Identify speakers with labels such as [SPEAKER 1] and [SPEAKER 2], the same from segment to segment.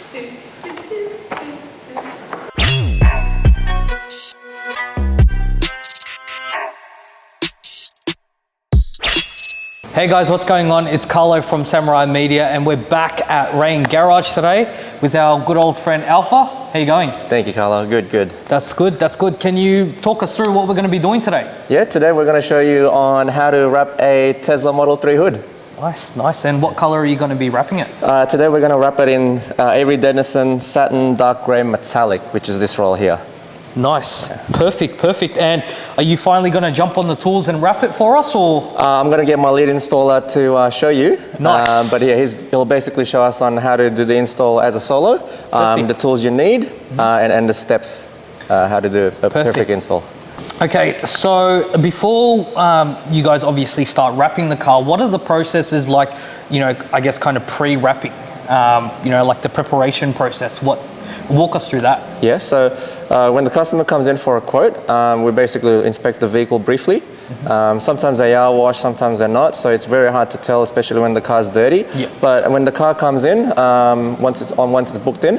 [SPEAKER 1] Hey guys, what's going on? It's Carlo from Samurai Media and we're back at REIN Garage today with our good old friend Alpha. How you going?
[SPEAKER 2] Thank you, Carlo. Good, good.
[SPEAKER 1] That's good, that's good. Can you talk us through what we're going to be doing today?
[SPEAKER 2] Yeah, today we're going to show you on how to wrap a Tesla Model 3 hood.
[SPEAKER 1] Nice, nice. And what color are you going to be wrapping it?
[SPEAKER 2] Today we're going to wrap it in Avery Dennison Satin Dark Grey Metallic, which is this roll here.
[SPEAKER 1] Nice, perfect, perfect. And are you finally going to jump on the tools and wrap it for us, or?
[SPEAKER 2] I'm going to get my lead installer to show you.
[SPEAKER 1] Nice.
[SPEAKER 2] But yeah, he'll basically show us on how to do the install as a solo, the tools you need, and the steps, how to do a perfect install.
[SPEAKER 1] Okay, so before you guys obviously start wrapping the car, what are the processes like, you know, I guess kind of pre-wrapping, you know, like the preparation process? Walk us through that.
[SPEAKER 2] Yeah, so when the customer comes in for a quote, we basically inspect the vehicle briefly. Sometimes they are washed, sometimes they're not, so it's very hard to tell, especially when the car's dirty.
[SPEAKER 1] Yeah.
[SPEAKER 2] But when the car comes in, once it's booked in,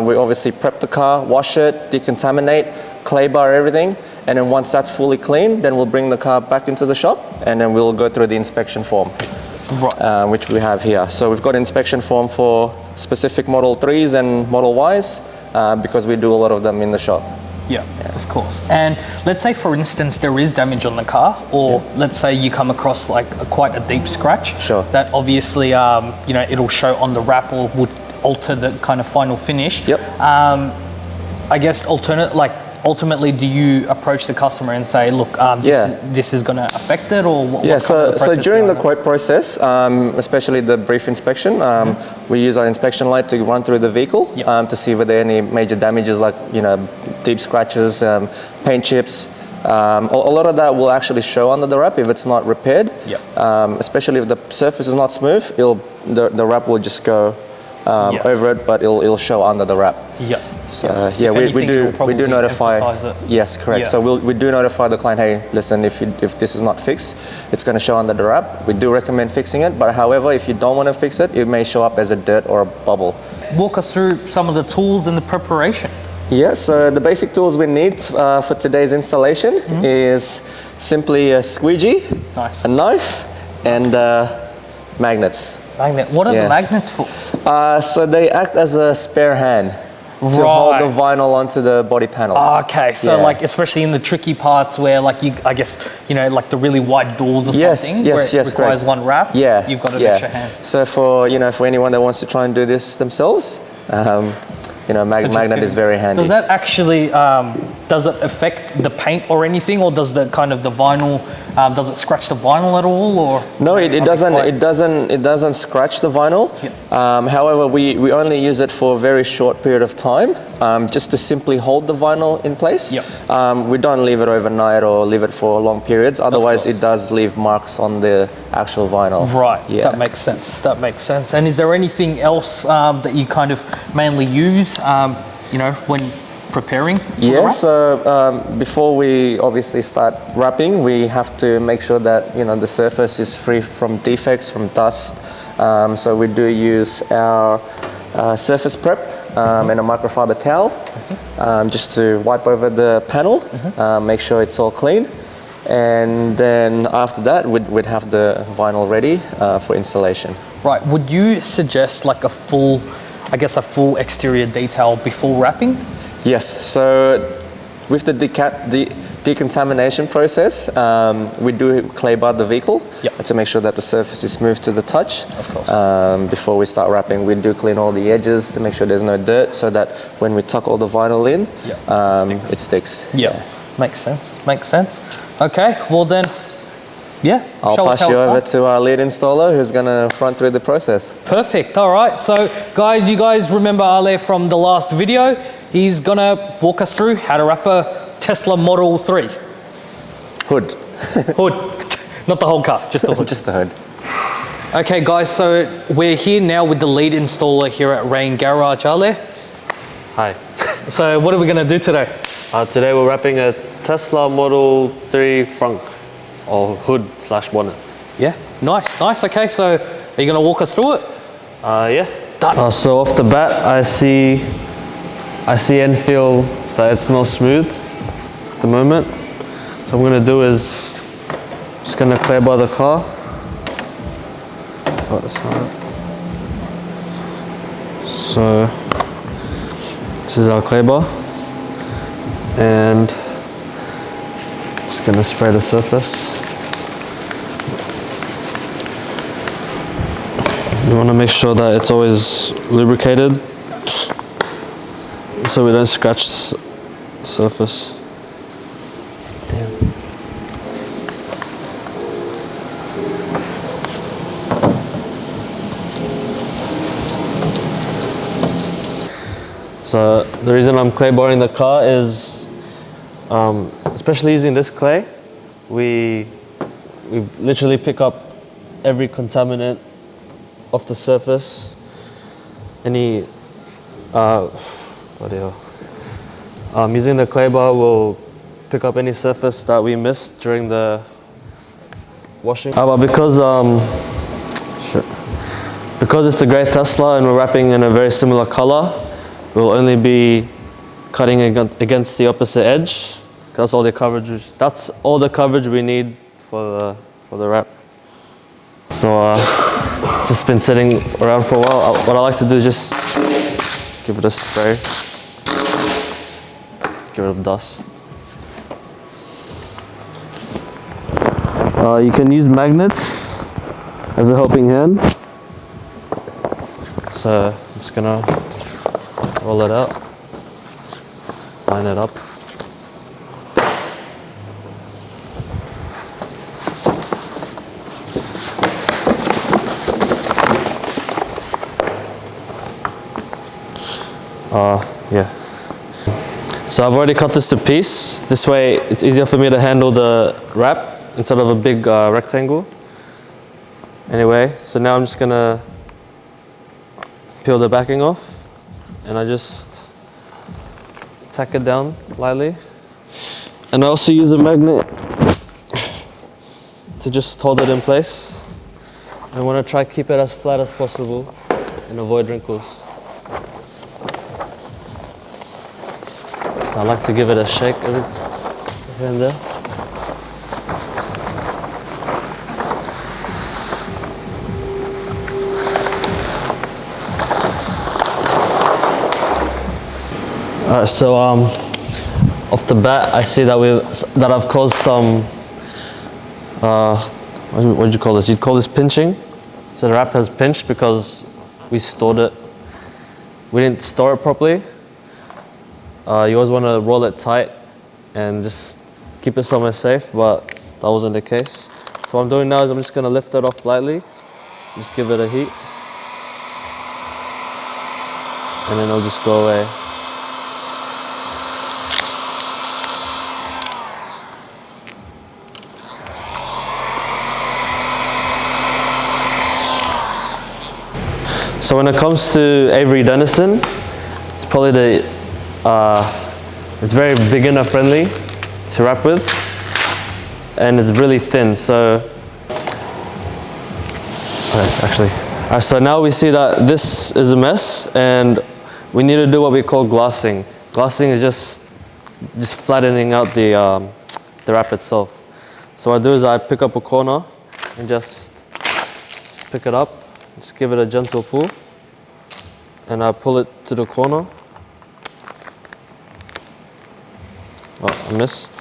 [SPEAKER 2] we obviously prep the car, wash it, decontaminate, clay bar everything, and then once that's fully clean, then we'll bring the car back into the shop, and then we'll go through the inspection form. Right. Which we have here. So we've got an inspection form for specific Model 3s and Model Ys because we do a lot of them in the shop.
[SPEAKER 1] Yeah, of course. And let's say, for instance, there is damage on the car, or let's say you come across like quite a deep scratch.
[SPEAKER 2] Sure.
[SPEAKER 1] That obviously, you know, it'll show on the wrap or would alter the kind of final finish.
[SPEAKER 2] Yep.
[SPEAKER 1] I guess ultimately, do you approach the customer and say, look, this is going to affect it, or what?
[SPEAKER 2] Yeah, so during the quote process, especially the brief inspection, we use our inspection light to run through the vehicle to see whether there are any major damages, like, you know, deep scratches, paint chips. A lot of that will actually show under the wrap if it's not repaired. Especially if the surface is not smooth, the wrap will just go over it, but it'll show under the wrap. So yeah, we do notify. Yes, correct. So we do notify the client, hey, listen, if this is not fixed, it's going to show under the wrap. We do recommend fixing it, but however, if you don't want to fix it, it may show up as a dirt or a bubble. Walk us through some of the tools and the preparation. Yeah, so the basic tools we need for today's installation is simply a squeegee, a knife, and magnets.
[SPEAKER 1] What are the magnets for?
[SPEAKER 2] So they act as a spare hand to hold the vinyl onto the body panel.
[SPEAKER 1] Okay, so like especially in the tricky parts where like I guess, you know, like the really wide doors or something where it requires one wrap, you've got an extra hand.
[SPEAKER 2] So for anyone that wants to try and do this themselves, you know, magnet is very handy.
[SPEAKER 1] Does that actually, does it affect the paint or anything, or does the kind of the vinyl, does it scratch the vinyl at all, or? No, it doesn't scratch the vinyl. However, we only use it for a very short period of time, just to simply hold the vinyl in place. We don't leave it overnight or leave it for long periods, otherwise it does leave marks on the actual vinyl. Right, that makes sense, that makes sense. And is there anything else that you kind of mainly use, you know, when preparing for the wrap? So before we obviously start wrapping, we have to make sure that, you know, the surface is free from defects, from dust. So we do use our surface prep and a microfiber towel just to wipe over the panel, make sure it's all clean. And then after that, we'd have the vinyl ready for installation. Right, would you suggest like a full exterior detail before wrapping? Yes, so with the decontamination process, we do clay bar the vehicle to make sure that the surface is smooth to the touch. Of course. Before we start wrapping, we do clean all the edges to make sure there's no dirt, so that when we tuck all the vinyl in, it sticks. Makes sense, makes sense. Okay, well then, I'll pass you over to our lead installer who's gonna run through the process. Perfect, all right. So guys, you guys remember Ale from the last video? He's gonna walk us through how to wrap a Tesla Model 3. Hood. Hood, not the whole car, just the hood. Just the hood. Okay guys, so we're here now with the lead installer here at REIN Garage. Ale?
[SPEAKER 3] Hi.
[SPEAKER 1] So what are we gonna do today?
[SPEAKER 3] Today we're wrapping a Tesla Model 3 front, or hood / bonnet.
[SPEAKER 1] Yeah, nice, nice. Okay, so are you gonna walk us through it?
[SPEAKER 3] Yeah.
[SPEAKER 1] Done.
[SPEAKER 3] So off the bat, I see and feel that it's not smooth at the moment. So what I'm gonna do is just gonna clear by the car. Oh, that's not it. So this is our clay bar, and just gonna spray the surface. You want to make sure that it's always lubricated so we don't scratch the surface. Damn. So the reason I'm clay barring the car is, especially using this clay, we literally pick up every contaminant off the surface. Any, using the clay bar will pick up any surface that we missed during the washing. But because it's a grey Tesla and we're wrapping in a very similar color, we'll only be cutting against the opposite edge. That's all the coverage. That's all the coverage we need for the wrap. So it's just been sitting around for a while. What I like to do is just give it a spray, get rid of dust. You can use magnets as a helping hand. So I'm just gonna roll it out, line it up. Yeah. So I've already cut this to piece. This way it's easier for me to handle the wrap instead of a big rectangle. Anyway, so now I'm just gonna peel the backing off, and I just tack it down lightly. And I also use a magnet to just hold it in place. I want to try to keep it as flat as possible and avoid wrinkles. So I like to give it a shake every here and there. Alright, so off the bat, I see that I've caused some. What do you call this? You'd call this pinching. So the wrap has pinched because we stored it. We didn't store it properly. You always want to roll it tight and just keep it somewhere safe, but that wasn't the case. So what I'm doing now is I'm just going to lift it off lightly, just give it a heat, and then it'll just go away. So when it comes to Avery Dennison, it's probably it's very beginner friendly to wrap with, and it's really thin. So, so now we see that this is a mess, and we need to do what we call glassing. Glassing is just flattening out the wrap itself. So what I do is I pick up a corner and just pick it up, just give it a gentle pull, and I pull it to the corner. Oh, I missed.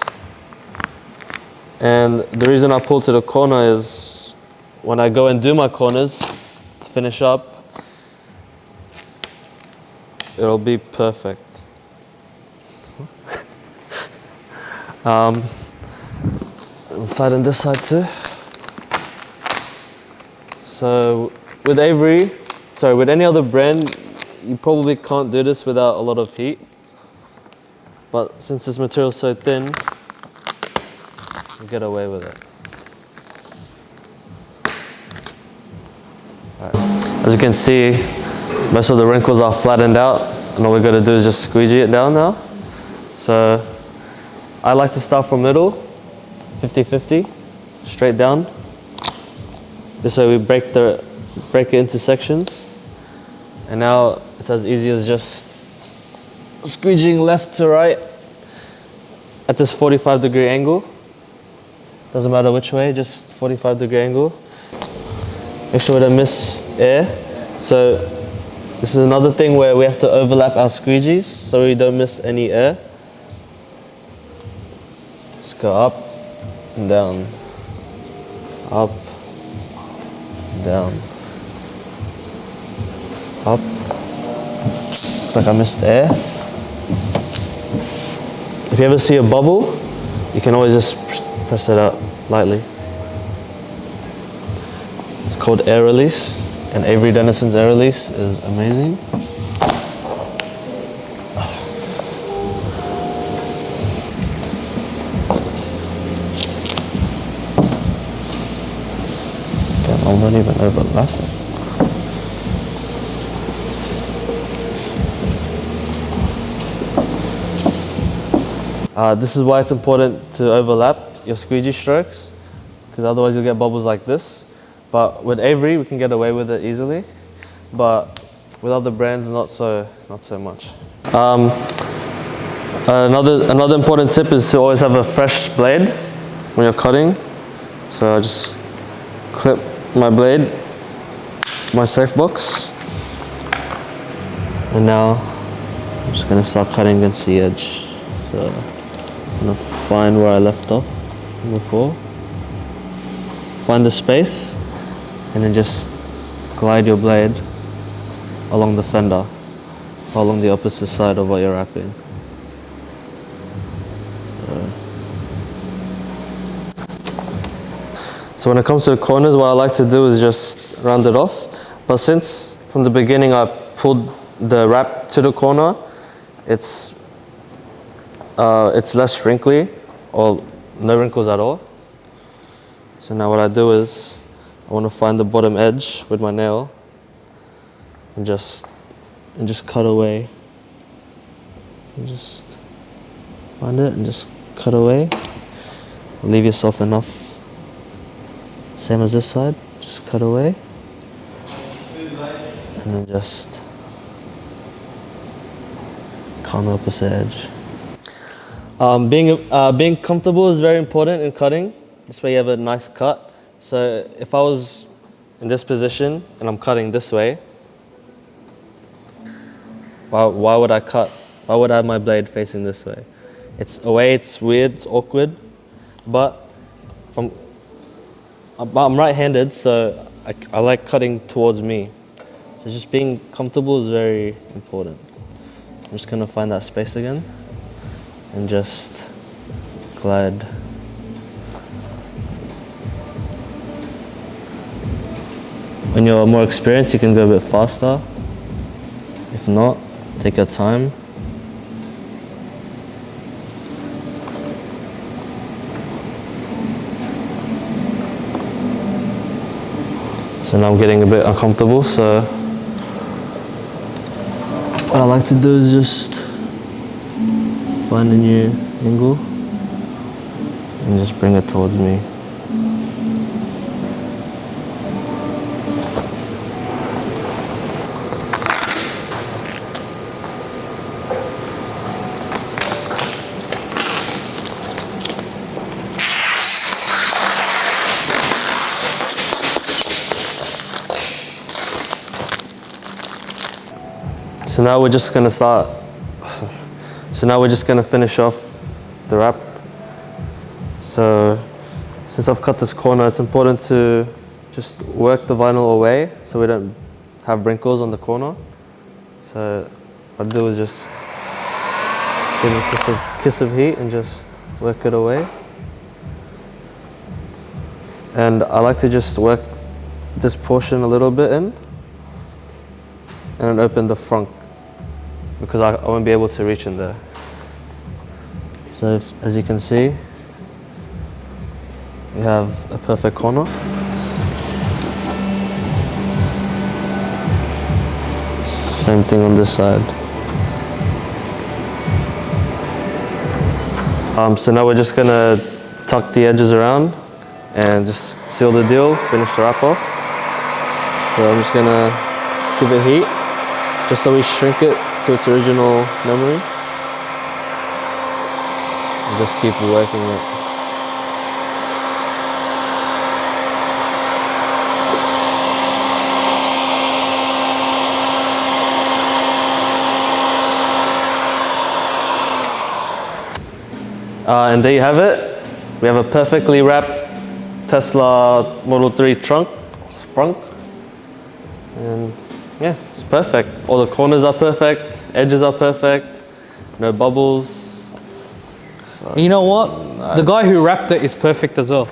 [SPEAKER 3] And the reason I pull to the corner is when I go and do my corners to finish up, it'll be perfect. Flatten this side too. So with with any other brand, you probably can't do this without a lot of heat. But since this material is so thin, you get away with it. Right. As you can see, most of the wrinkles are flattened out, and all we got to do is just squeegee it down now. So I like to start from middle, 50-50, straight down. This way we break it into sections, And now it's as easy as just squeegeeing left to right at this 45-degree angle. Doesn't matter which way, just 45-degree angle. Make sure we don't miss air. So this is another thing where we have to overlap our squeegees so we don't miss any air. Just go up and down, up, down, up. Looks like I missed air. If you ever see a bubble, you can always just press it out lightly. It's called air release, and Avery Dennison's air release is amazing. Damn, I won't even overlap. This is why it's important to overlap your squeegee strokes, because otherwise you'll get bubbles like this. But with Avery, we can get away with it easily, but with other brands, not so much. Another important tip is to always have a fresh blade when you're cutting. So I just clip my blade, my safe box, and now I'm just gonna start cutting against the edge. So I'm gonna find where I left off before, find the space, and then just glide your blade along the fender, or along the opposite side of what you're wrapping. So when it comes to the corners, what I like to do is just round it off. But since from the beginning I pulled the wrap to the corner, it's less wrinkly, or no wrinkles at all. So now what I do is I want to find the bottom edge with my nail and just cut away. And just find it and just cut away. Leave yourself enough. Same as this side, just cut away. And then just cut on the opposite edge. Being comfortable is very important in cutting. This way you have a nice cut. So if I was in this position and I'm cutting this way, why would I cut? Why would I have my blade facing this way? It's weird, it's awkward, but I'm right-handed, so I like cutting towards me. So just being comfortable is very important. I'm just gonna find that space again and just glide. When you're more experienced, you can go a bit faster. If not, take your time. So now I'm getting a bit uncomfortable, so what I like to do is just find a new angle and just bring it towards me. So now we're just gonna finish off the wrap. So since I've cut this corner, it's important to just work the vinyl away so we don't have wrinkles on the corner. So what I do is just give it a kiss of heat and just work it away. And I like to just work this portion a little bit in and then open the front, because I won't be able to reach in there. So as you can see, we have a perfect corner. Same thing on this side. So now we're just gonna tuck the edges around and just seal the deal, finish the wrap off. So I'm just gonna give it heat. just so we shrink it to its original memory. And just keep working it. And there you have it. We have a perfectly wrapped Tesla Model 3 trunk. And yeah, it's perfect. All the corners are perfect, edges are perfect, no bubbles.
[SPEAKER 1] You know what? The guy who wrapped it is perfect as well.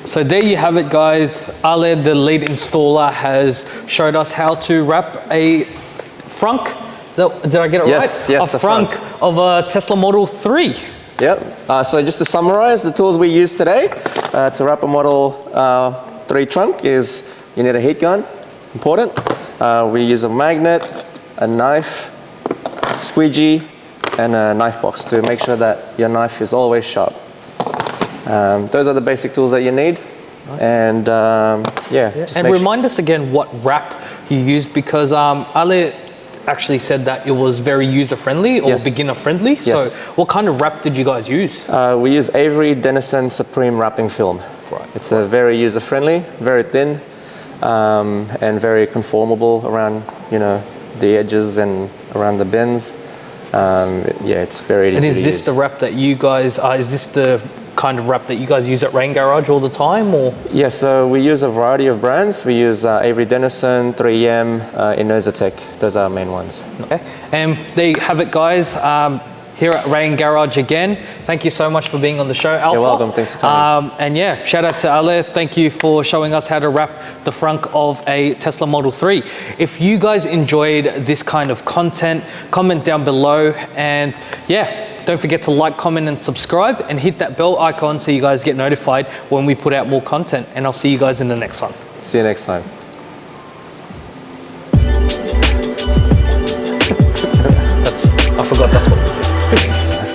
[SPEAKER 1] So there you have it, guys. Ale, the lead installer, has showed us how to wrap a frunk. Did I get it
[SPEAKER 2] yes,
[SPEAKER 1] right?
[SPEAKER 2] Yes,
[SPEAKER 1] a frunk of a Tesla Model 3.
[SPEAKER 2] Yep. So just to summarize, the tools we use today to wrap a Model 3 trunk is you need a heat gun, important. We use a magnet, a knife, squeegee, and a knife box to make sure that your knife is always sharp. Those are the basic tools that you need. And yeah.
[SPEAKER 1] And remind us again what wrap you used, because Ale actually said that it was very user-friendly or beginner-friendly.
[SPEAKER 2] Yes.
[SPEAKER 1] So what kind of wrap did you guys use?
[SPEAKER 2] We use Avery Dennison Supreme Wrapping Film.
[SPEAKER 1] Right.
[SPEAKER 2] It's a very user-friendly, very thin, and very conformable around, the edges and around the bends. Yeah, it's very easy to use.
[SPEAKER 1] And is this the wrap that you guys, is this the kind of wrap that you guys use at REIN Garage all the time, or?
[SPEAKER 2] Yes, so we use a variety of brands. We use Avery Dennison, 3M, Inositech. Those are our main ones.
[SPEAKER 1] Okay, and there you have it, guys. Here at REIN Garage again. Thank you so much for being on the show, Alpha.
[SPEAKER 2] You're welcome, thanks for coming.
[SPEAKER 1] And yeah, shout out to Ale. Thank you for showing us how to wrap the frunk of a Tesla Model 3. If you guys enjoyed this kind of content, comment down below, and yeah, don't forget to like, comment, and subscribe, and hit that bell icon so you guys get notified when we put out more content. And I'll see you guys in the next one.
[SPEAKER 2] See you next time.
[SPEAKER 1] I forgot that's what it is.